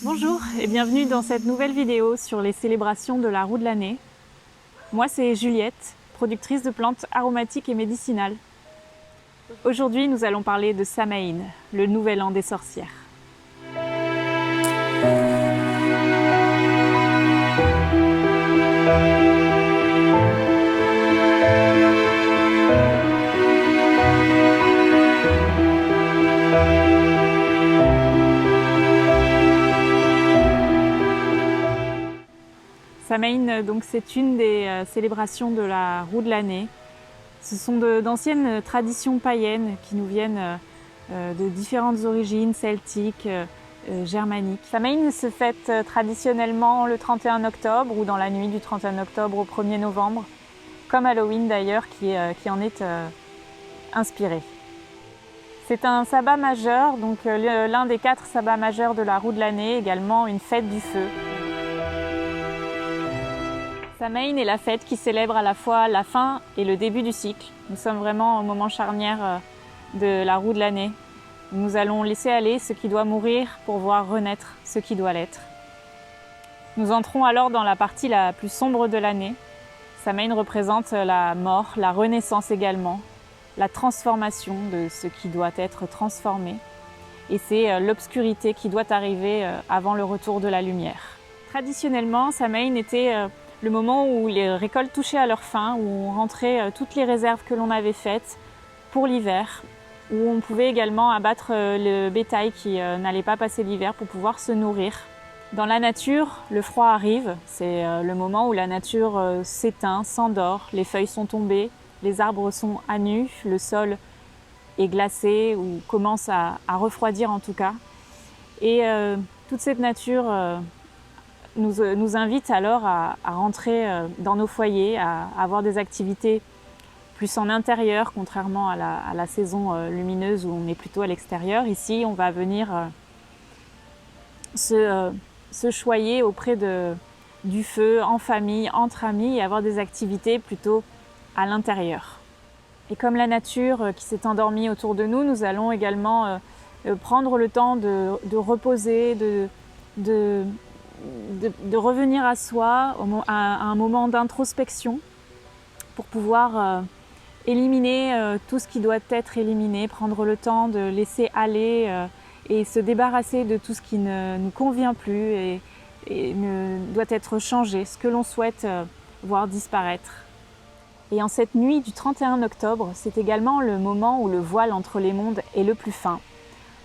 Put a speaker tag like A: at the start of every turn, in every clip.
A: Bonjour et bienvenue dans cette nouvelle vidéo sur les célébrations de la roue de l'année. Moi c'est Juliette, productrice de plantes aromatiques et médicinales. Aujourd'hui nous allons parler de Samhain, le nouvel an des sorcières. Samhain, donc c'est une des célébrations de la roue de l'année. Ce sont d'anciennes traditions païennes qui nous viennent de différentes origines celtiques, germaniques. Samhain se fête traditionnellement le 31 octobre ou dans la nuit du 31 octobre au 1er novembre, comme Halloween d'ailleurs qui en est inspiré. C'est un sabbat majeur, donc l'un des 4 sabbats majeurs de la roue de l'année, également une fête du feu. Samhain est la fête qui célèbre à la fois la fin et le début du cycle. Nous sommes vraiment au moment charnière de la roue de l'année. Nous allons laisser aller ce qui doit mourir pour voir renaître ce qui doit l'être. Nous entrons alors dans la partie la plus sombre de l'année. Samhain représente la mort, la renaissance également, la transformation de ce qui doit être transformé. Et c'est l'obscurité qui doit arriver avant le retour de la lumière. Traditionnellement, Samhain était le moment où les récoltes touchaient à leur fin, où on rentrait toutes les réserves que l'on avait faites pour l'hiver, où on pouvait également abattre le bétail qui n'allait pas passer l'hiver pour pouvoir se nourrir. Dans la nature, le froid arrive, c'est le moment où la nature s'éteint, s'endort, les feuilles sont tombées, les arbres sont à nu, le sol est glacé ou commence à refroidir en tout cas. Et toute cette nature nous invite alors à rentrer dans nos foyers, à avoir des activités plus en intérieur, contrairement à la saison lumineuse où on est plutôt à l'extérieur. Ici, on va venir se choyer auprès du feu, en famille, entre amis, et avoir des activités plutôt à l'intérieur. Et comme la nature qui s'est endormie autour de nous, nous allons également prendre le temps de reposer, de revenir à soi à un moment d'introspection pour pouvoir éliminer tout ce qui doit être éliminé, prendre le temps de laisser aller et se débarrasser de tout ce qui ne nous convient plus et doit être changé, ce que l'on souhaite voir disparaître. Et en cette nuit du 31 octobre, c'est également le moment où le voile entre les mondes est le plus fin,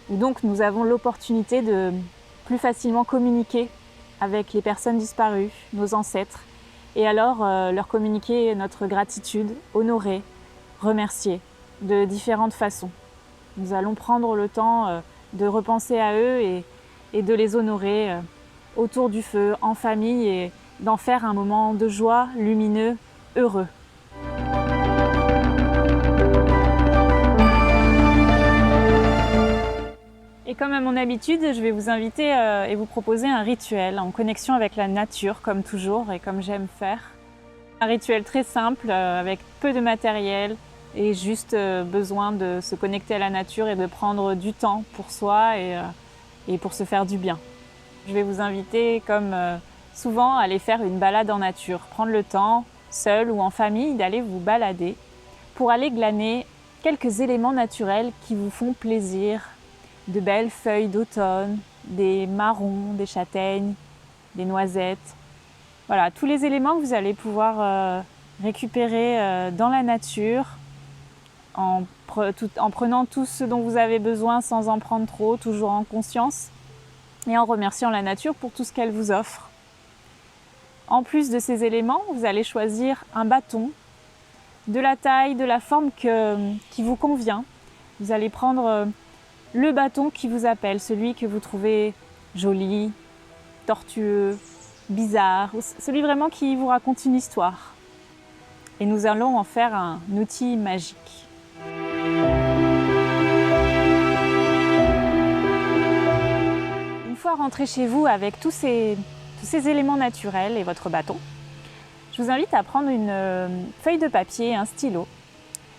A: où donc nous avons l'opportunité de plus facilement communiquer avec les personnes disparues, nos ancêtres, et alors leur communiquer notre gratitude, honorer, remercier de différentes façons. Nous allons prendre le temps de repenser à eux et de les honorer autour du feu, en famille, et d'en faire un moment de joie, lumineux, heureux. Et comme à mon habitude, je vais vous inviter et vous proposer un rituel en connexion avec la nature, comme toujours et comme j'aime faire. Un rituel très simple, avec peu de matériel et juste besoin de se connecter à la nature et de prendre du temps pour soi et pour se faire du bien. Je vais vous inviter, comme souvent, à aller faire une balade en nature. Prendre le temps, seul ou en famille, d'aller vous balader pour aller glaner quelques éléments naturels qui vous font plaisir. De belles feuilles d'automne, des marrons, des châtaignes, des noisettes. Voilà, tous les éléments que vous allez pouvoir récupérer dans la nature en prenant tout ce dont vous avez besoin sans en prendre trop, toujours en conscience et en remerciant la nature pour tout ce qu'elle vous offre. En plus de ces éléments, vous allez choisir un bâton de la taille, de la forme qui vous convient. Vous allez prendre le bâton qui vous appelle, celui que vous trouvez joli, tortueux, bizarre, celui vraiment qui vous raconte une histoire. Et nous allons en faire un outil magique. Une fois rentré chez vous avec tous ces éléments naturels et votre bâton, je vous invite à prendre une feuille de papier et un stylo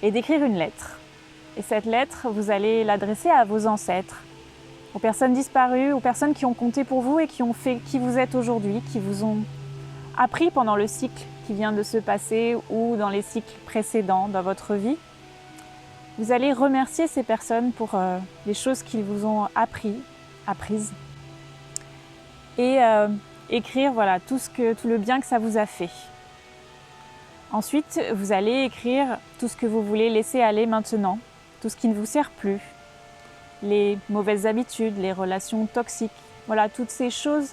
A: et d'écrire une lettre. Et cette lettre, vous allez l'adresser à vos ancêtres, aux personnes disparues, aux personnes qui ont compté pour vous et qui ont fait qui vous êtes aujourd'hui, qui vous ont appris pendant le cycle qui vient de se passer ou dans les cycles précédents dans votre vie. Vous allez remercier ces personnes pour les choses qu'ils vous ont apprises et écrire voilà, tout le bien que ça vous a fait. Ensuite, vous allez écrire tout ce que vous voulez laisser aller maintenant, tout ce qui ne vous sert plus, les mauvaises habitudes, les relations toxiques, voilà, toutes ces choses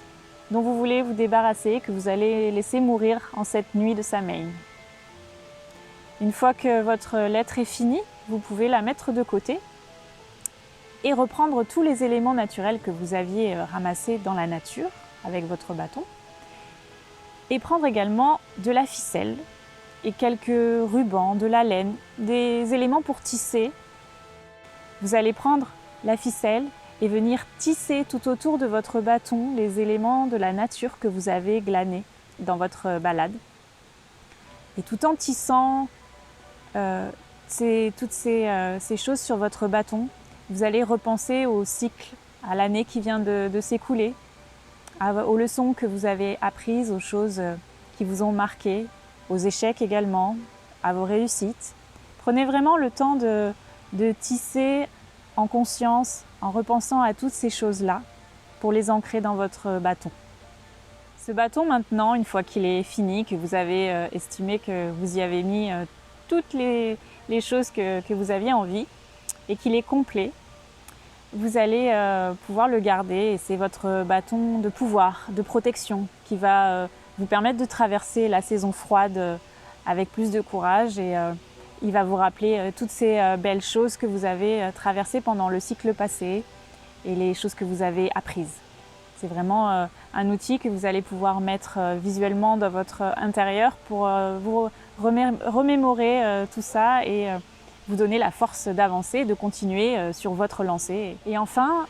A: dont vous voulez vous débarrasser, que vous allez laisser mourir en cette nuit de Samhain. Une fois que votre lettre est finie, vous pouvez la mettre de côté et reprendre tous les éléments naturels que vous aviez ramassés dans la nature avec votre bâton et prendre également de la ficelle et quelques rubans, de la laine, des éléments pour tisser. Vous allez prendre la ficelle et venir tisser tout autour de votre bâton les éléments de la nature que vous avez glanés dans votre balade. Et tout en tissant toutes ces choses sur votre bâton, vous allez repenser au cycle, à l'année qui vient de s'écouler, aux leçons que vous avez apprises, aux choses qui vous ont marqué, aux échecs également, à vos réussites. Prenez vraiment le temps de tisser en conscience, en repensant à toutes ces choses-là, pour les ancrer dans votre bâton. Ce bâton maintenant, une fois qu'il est fini, que vous avez estimé que vous y avez mis toutes les choses que vous aviez envie et qu'il est complet, vous allez pouvoir le garder et c'est votre bâton de pouvoir, de protection qui va vous permettre de traverser la saison froide avec plus de courage et il va vous rappeler toutes ces belles choses que vous avez traversées pendant le cycle passé et les choses que vous avez apprises. C'est vraiment un outil que vous allez pouvoir mettre visuellement dans votre intérieur pour vous remémorer tout ça et vous donner la force d'avancer, de continuer sur votre lancée. Et enfin,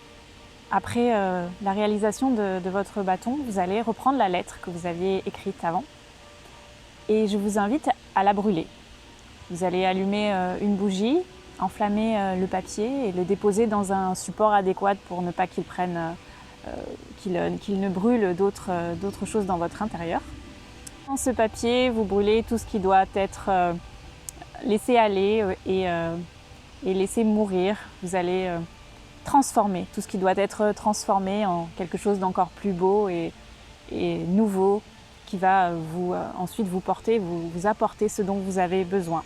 A: après la réalisation de votre bâton, vous allez reprendre la lettre que vous aviez écrite avant et je vous invite à la brûler. Vous allez allumer une bougie, enflammer le papier et le déposer dans un support adéquat pour ne pas qu'il prenne, qu'il ne brûle d'autres choses dans votre intérieur. Dans ce papier, vous brûlez tout ce qui doit être laissé aller et laisser mourir. Vous allez transformer tout ce qui doit être transformé en quelque chose d'encore plus beau et nouveau qui va ensuite vous porter, vous apporter ce dont vous avez besoin.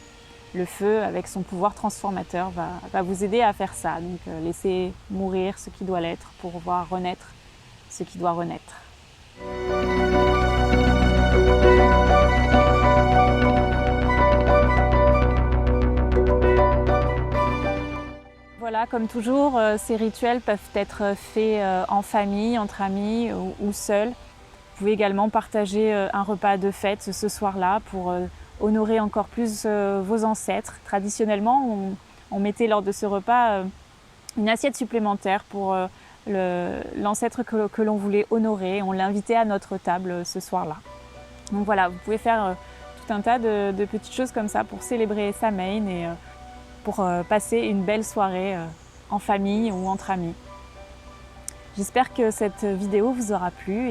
A: Le feu, avec son pouvoir transformateur, va vous aider à faire ça. Donc, laissez mourir ce qui doit l'être pour voir renaître ce qui doit renaître. Voilà, comme toujours, ces rituels peuvent être faits en famille, entre amis ou seuls. Vous pouvez également partager un repas de fête ce soir-là pour honorer encore plus vos ancêtres. Traditionnellement, on mettait lors de ce repas une assiette supplémentaire pour l'ancêtre que l'on voulait honorer. On l'invitait à notre table ce soir-là. Donc voilà, vous pouvez faire tout un tas de petites choses comme ça pour célébrer Samhain et pour passer une belle soirée en famille ou entre amis. J'espère que cette vidéo vous aura plu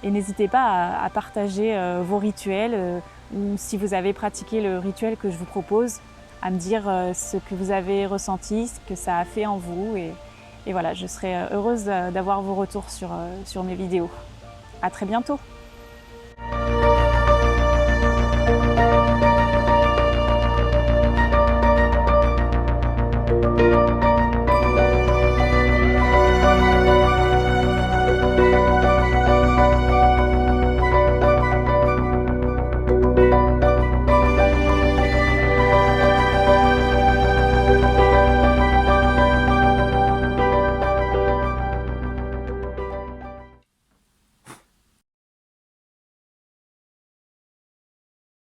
A: et n'hésitez pas à partager vos rituels ou si vous avez pratiqué le rituel que je vous propose, à me dire ce que vous avez ressenti, ce que ça a fait en vous et voilà, je serai heureuse d'avoir vos retours sur mes vidéos. À très bientôt!